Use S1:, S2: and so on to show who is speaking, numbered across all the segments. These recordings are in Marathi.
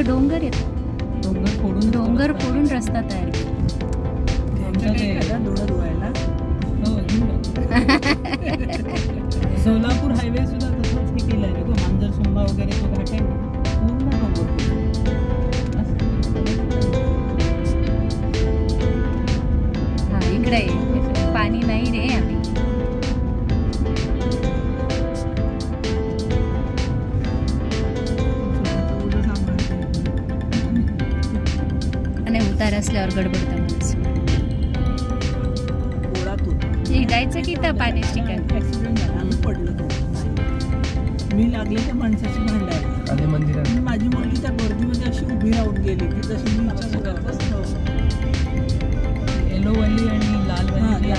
S1: डोंगर येतो, डोंगर फोडून रस्ता तयार
S2: सोलापूर हायवे सुद्धा तसंच हे केलंय ना, मांजर सोंबा वगैरे तो घाट आहे पूर्ण
S1: हा इकडे पाणी नाही रे. आम्ही उतार असल्यावर गडबडतं माणूस. जायचं की तर पाण्याची ठिकाण
S2: पडलं, मी लागले त्या माणसाची भांडायला आणि मंदिरात माझी मुलगी त्या गर्दीमध्ये अशी उभी राहून गेली की जशी मी येलो वाली आणि लाल वाली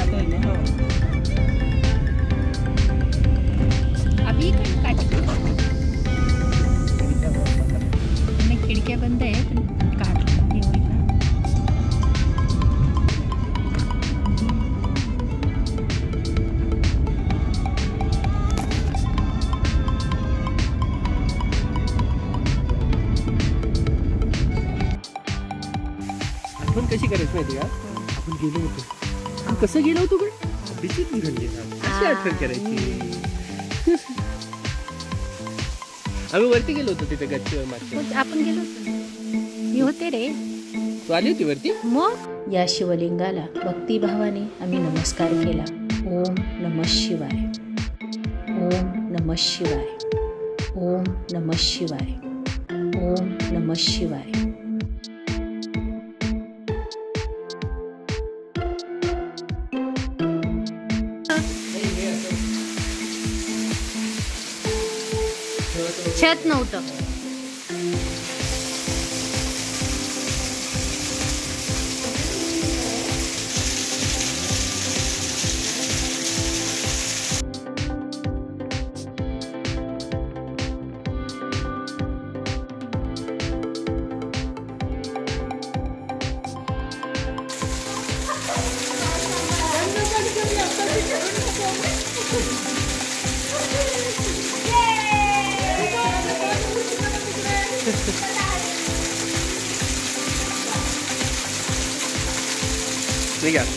S1: अभी खिडक्या बंद आहेत.
S3: आपण कशी करायचं माहिती का, आपण गेलो होतो, कसं गेलो होतो पण अभिजित घडली अशी आठवण करायची. आम्ही वरती गेलो होतो तिथे गच्चीवर मागच्या.
S1: आपण गेलो मी होते रे.
S3: तू आली होती वरती.
S1: मग या शिवलिंगाला भक्तिभावाने आम्ही नमस्कार केला. ओम नमः शिवाय, ओम नमः शिवाय, ओम नमः शिवाय, ओम नमः शिवाय. छत नव्हतं.
S3: ठीक आहे.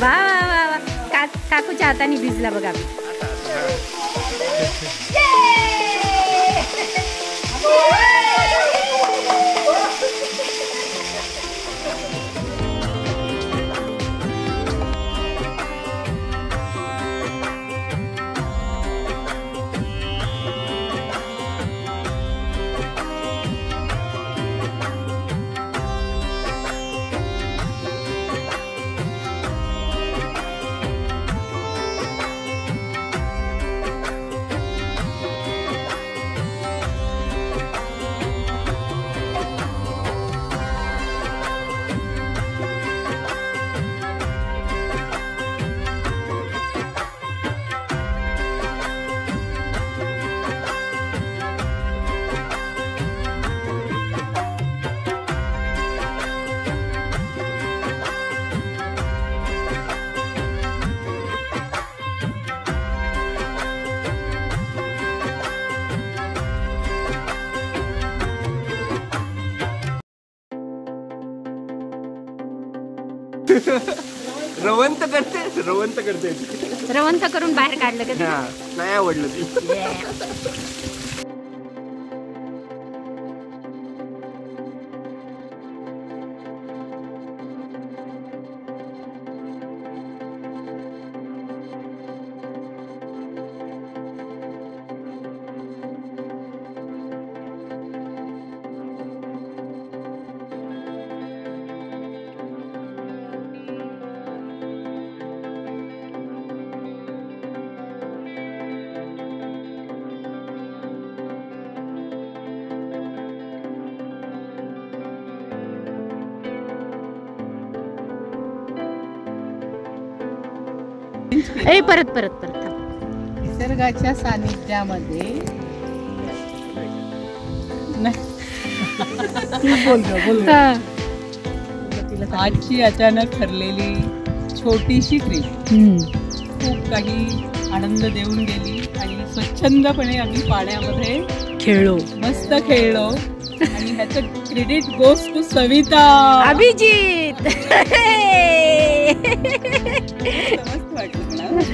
S3: वा वा वा, काकूच्या हाताने भिजला बघा. रवंत करते
S1: रवंथ करून बाहेर काढलं का?
S3: हा, नाही आवडलं ती.
S1: परत
S2: निसर्गाच्या सानिध्यामध्ये आजची अचानक ठरलेली छोटीशी ट्रिप खूप काही आनंद देऊन गेली आणि स्वच्छंदपणे आम्ही पाण्यामध्ये
S1: खेळलो,
S2: मस्त खेळलो आणि ह्याचं credit goes to Savita,
S1: Abhijit.
S2: मस्त वाटलं मला.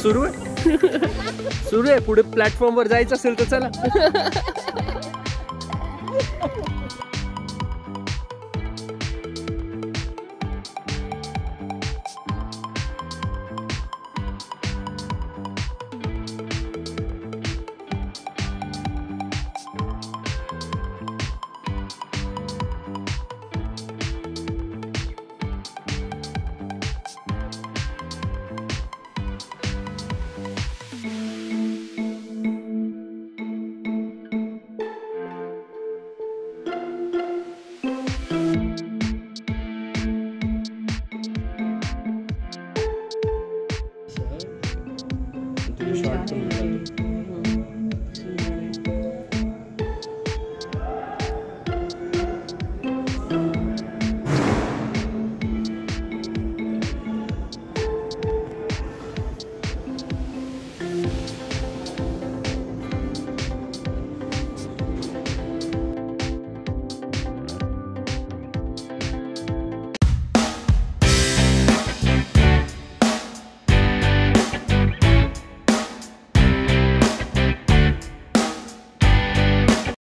S3: सुरू आहे. पुढे प्लॅटफॉर्म वर जायचं असेल तर चला.